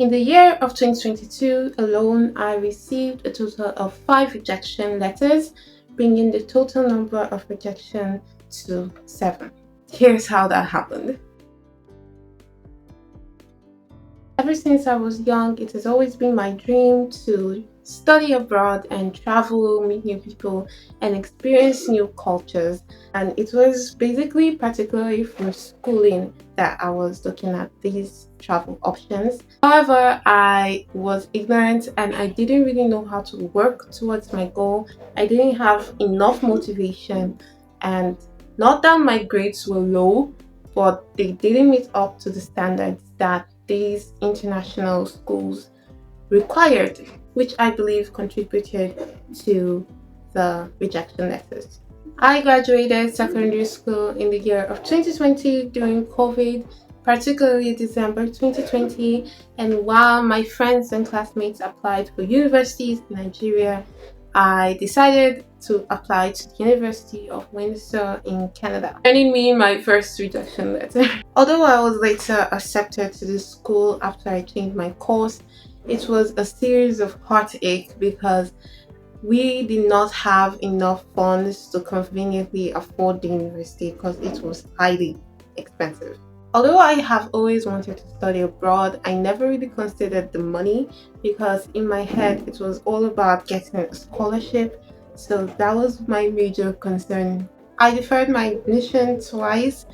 In the year of 2022 alone, I received a total of 5 rejection letters, bringing the total number of rejection to 7. Here's how that happened. Ever since I was young, it has always been my dream to study abroad and travel, meet new people, and experience new cultures. And it was basically particularly for schooling that I was looking at these travel options. However, I was ignorant and I didn't really know how to work towards my goal. I didn't have enough motivation, and not that my grades were low, but they didn't meet up to the standards that these international schools required, which I believe contributed to the rejection letters. I graduated secondary school in the year of 2020 during COVID, particularly December 2020, and while my friends and classmates applied for universities in Nigeria, I decided to apply to the University of Windsor in Canada, earning me my first rejection letter. Although I was later accepted to the school after I changed my course, it was a series of heartache because we did not have enough funds to conveniently afford the university because it was highly expensive. Although I have always wanted to study abroad, I never really considered the money because in my head it was all about getting a scholarship, so that was my major concern. I deferred my admission twice,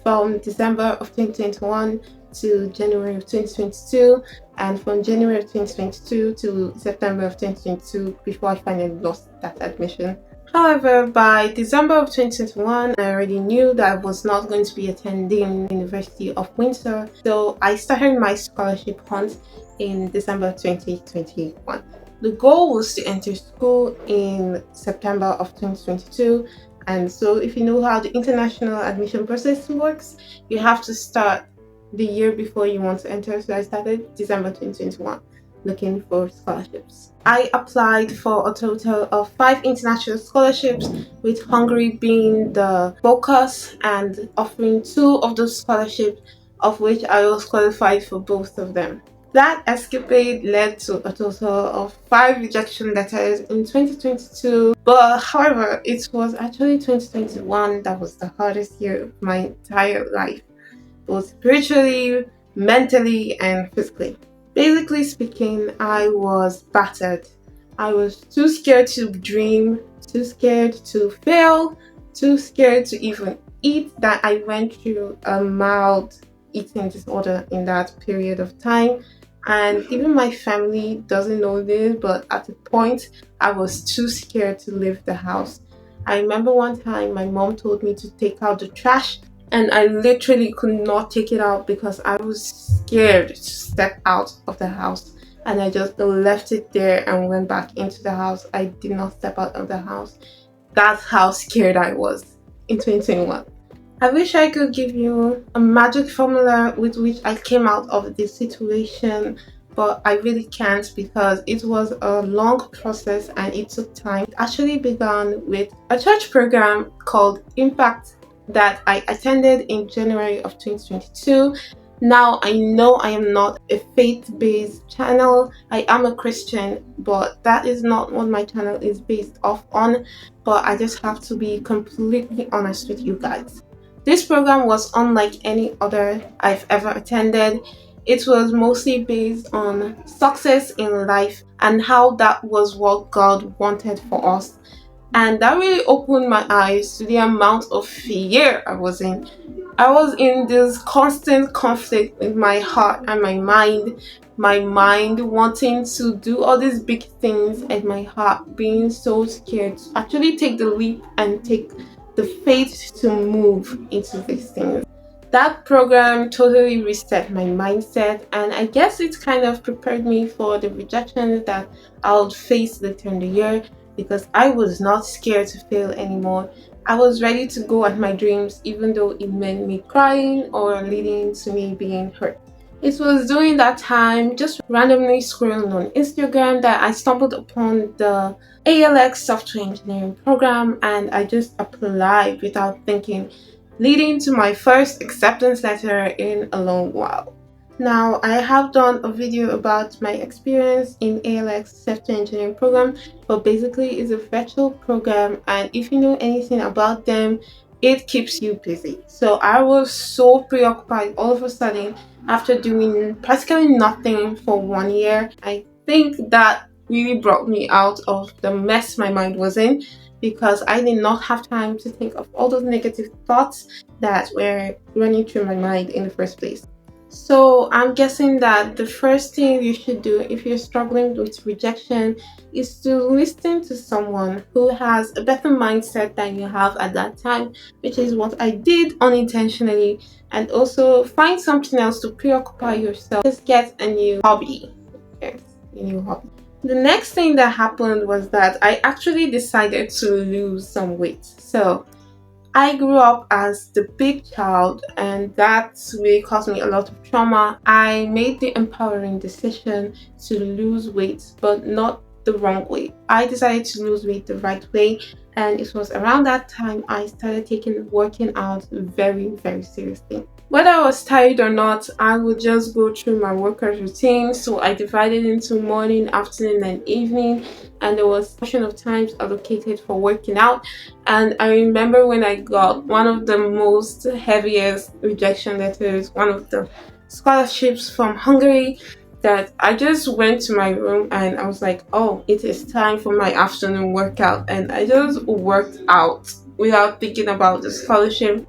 from December of 2021 to January of 2022, and from January of 2022 to September of 2022 before I finally lost that admission. However, by December of 2021, I already knew that I was not going to be attending the University of Windsor, so I started my scholarship hunt in December 2021. The goal was to enter school in September of 2022, and so if you know how the international admission process works, you have to start the year before you want to enter. So I started December 2021 looking for scholarships. I applied for a total of 5 international scholarships, with Hungary being the focus and offering 2 of those scholarships, of which I was qualified for both of them. That escapade led to a total of 5 rejection letters in 2022, but however, it was actually 2021 that was the hardest year of my entire life, both spiritually, mentally, and physically. Basically speaking, I was battered. I was too scared to dream, too scared to fail, too scared to even eat, that I went through a mild eating disorder in that period of time. And even my family doesn't know this, but at a point, I was too scared to leave the house. I remember one time my mom told me to take out the trash, and I literally could not take it out because I was scared to step out of the house, and I just left it there and went back into the house. I did not step out of the house. That's how scared I was in 2021. I wish I could give you a magic formula with which I came out of this situation, but I really can't because it was a long process and it took time. It actually began with a church program called Impact that I attended in January of 2022. Now, I know I am not a faith-based channel. I am a Christian, but that is not what my channel is based off on. But I just have to be completely honest with you guys. This program was unlike any other I've ever attended. It was mostly based on success in life and how that was what God wanted for us. And that really opened my eyes to the amount of fear I was in. I was in this constant conflict with my heart and my mind wanting to do all these big things, and my heart being so scared to actually take the leap and take the faith to move into these things. That program totally reset my mindset, and I guess it kind of prepared me for the rejections that I would face later in the year, because I was not scared to fail anymore. I was ready to go at my dreams, even though it meant me crying or leading to me being hurt. It was during that time, just randomly scrolling on Instagram, that I stumbled upon the ALX software engineering program, and I just applied without thinking, leading to my first acceptance letter in a long while. Now, I have done a video about my experience in ALX software engineering program, but basically it's a virtual program, and if you know anything about them, it keeps you busy. So I was so preoccupied all of a sudden after doing practically nothing for 1 year. I think that really brought me out of the mess my mind was in, because I did not have time to think of all those negative thoughts that were running through my mind in the first place. So I'm guessing that the first thing you should do if you're struggling with rejection is to listen to someone who has a better mindset than you have at that time, which is what I did unintentionally, and also find something else to preoccupy yourself. Just get a new hobby. Yes, a new hobby. The next thing that happened was that I actually decided to lose some weight. So I grew up as the big child, and that really caused me a lot of trauma. I made the empowering decision to lose weight, but not the wrong way. I decided to lose weight the right way, and it was around that time I started taking working out very, very seriously. Whether I was tired or not, I would just go through my workout routine. So I divided into morning, afternoon, and evening, and there was a portion of times allocated for working out. And I remember when I got one of the most heaviest rejection letters, one of the scholarships from Hungary, that I just went to my room and I was like, oh, it is time for my afternoon workout. And I just worked out without thinking about the scholarship.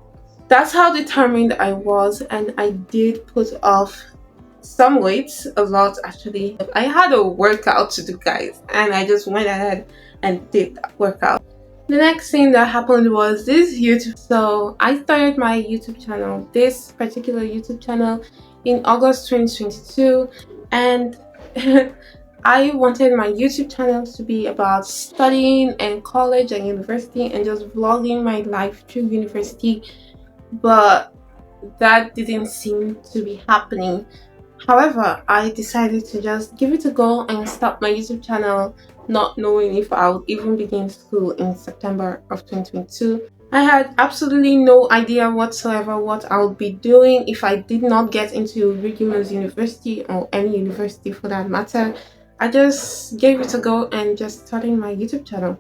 That's how determined I was, and I did put off some weight, a lot actually. I had a workout to do, guys, and I just went ahead and did that workout. The next thing that happened was this YouTube. So I started my YouTube channel, this particular YouTube channel, in August 2022, and I wanted my YouTube channel to be about studying and college and university and just vlogging my life through university, but that didn't seem to be happening. However, I decided to just give it a go and start my YouTube channel, not knowing if I would even begin school in September of 2022. I had absolutely no idea whatsoever what I would be doing if I did not get into Rejection University, or any university for that matter. I just gave it a go and just started my YouTube channel.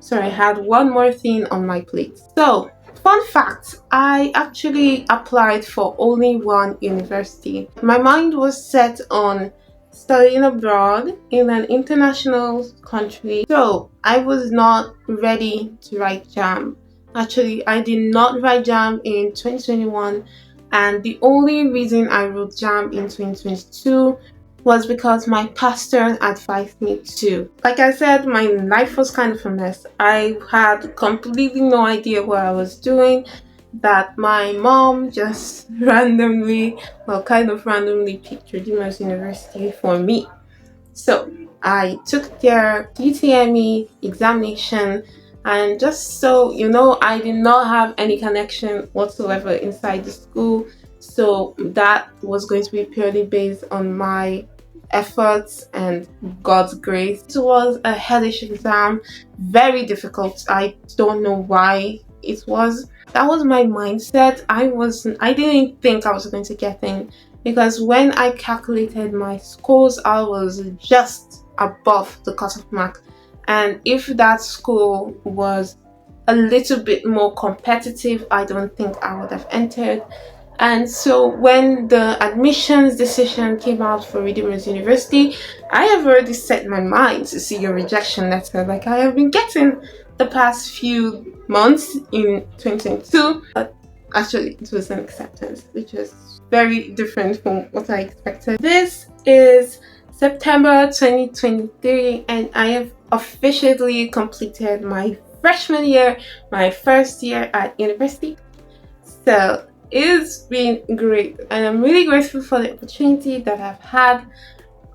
So I had one more thing on my plate. So, fun fact, I actually applied for only one university. My mind was set on studying abroad in an international country, so I was not ready to write JAM. Actually, I did not write JAM in 2021, and the only reason I wrote JAM in 2022 was because my pastor advised me to. Like I said, my life was kind of a mess. I had completely no idea what I was doing, that my mom just randomly, kind of randomly picked Redeemers University for me. So I took their UTME examination, and just so you know, I did not have any connection whatsoever inside the school. So that was going to be purely based on my efforts and God's grace. It was a hellish exam, very difficult. I don't know why it was. That was my mindset. I didn't think I was going to get in, because when I calculated my scores, I was just above the cutoff mark. And if that school was a little bit more competitive, I don't think I would have entered. And so when the admissions decision came out for Redeemers University, I have already set my mind to see your rejection letter, like I have been getting the past few months in 2022. But actually, it was an acceptance, which was very different from what I expected. This is September 2023, and I have officially completed my freshman year, my first year at university. So it's been great, and I'm really grateful for the opportunity that I've had.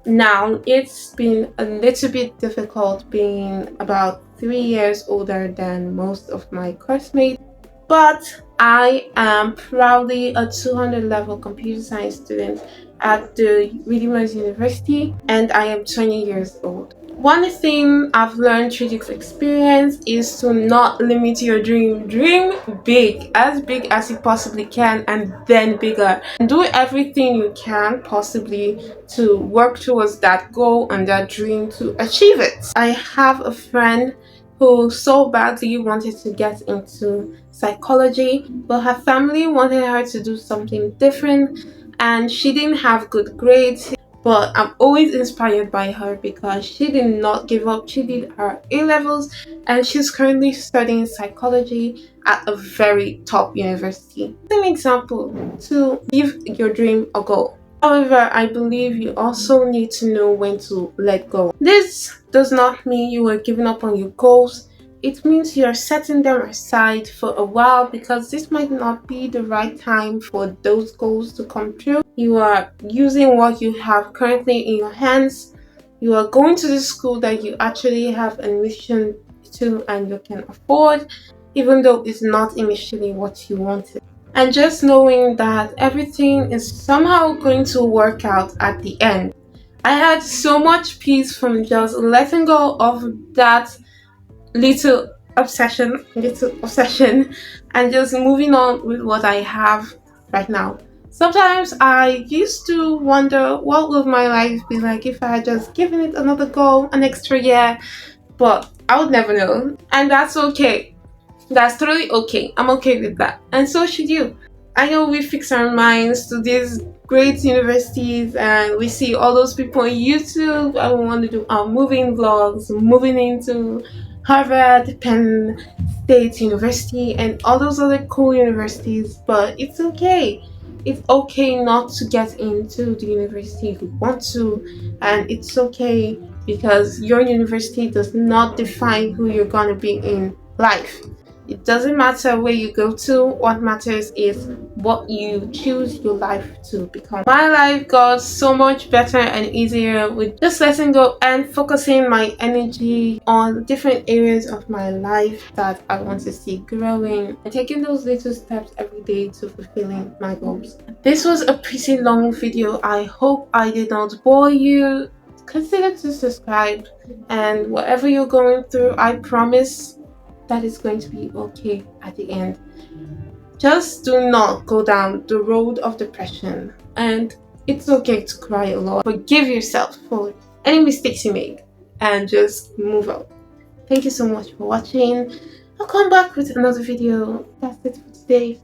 Now, it's been a little bit difficult being about 3 years older than most of my classmates, but I am proudly a 200 level computer science student at the Redeemers University, and I am 20 years old. One thing I've learned through this experience is to not limit your dream. Dream big as you possibly can, and then bigger. And do everything you can possibly to work towards that goal and that dream to achieve it. I have a friend who so badly wanted to get into psychology, but her family wanted her to do something different, and she didn't have good grades. But I'm always inspired by her because she did not give up. She did her A levels and she's currently studying psychology at a very top university. An example to give your dream a go. However, I believe you also need to know when to let go. This does not mean you are giving up on your goals. It means you're setting them aside for a while because this might not be the right time for those goals to come true. You are using what you have currently in your hands. You are going to the school that you actually have admission to and you can afford, even though it's not initially what you wanted. And just knowing that everything is somehow going to work out at the end. I had so much peace from just letting go of that little obsession, and just moving on with what I have right now. Sometimes I used to wonder what would my life be like if I had just given it another go, an extra year, but I would never know. And that's okay. That's totally okay. I'm okay with that. And so should you. I know we fix our minds to these great universities and we see all those people on YouTube and we want to do our moving vlogs, moving into Harvard, Penn State University, and all those other cool universities, but it's okay. It's okay not to get into the university you want to, and it's okay because your university does not define who you're gonna be in life. It doesn't matter where you go to, what matters is what you choose your life to become. My life got so much better and easier with just letting go and focusing my energy on different areas of my life that I want to see growing and taking those little steps every day to fulfilling my goals. This was a pretty long video. I hope I did not bore you. Consider to subscribe, and whatever you're going through, I promise that is going to be okay at the end. Just do not go down the road of depression, and it's okay to cry a lot. Forgive yourself for any mistakes you made and just move on. Thank you so much for watching. I'll come back with another video. That's it for today.